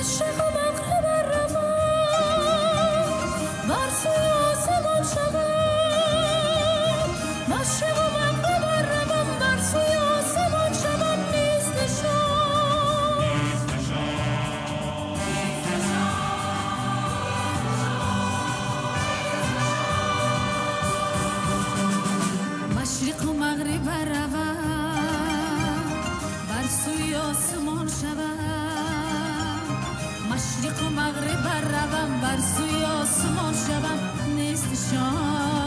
مشرق و مغرب روم بر سوی آسمان شوم مشرق و مغرب روم بر سوی آسمان شوم نیست مشرق و مغرب روم بر سوی آسمان شوم مشرق و مغرب روم بر سوی آسمان شوم نیست شام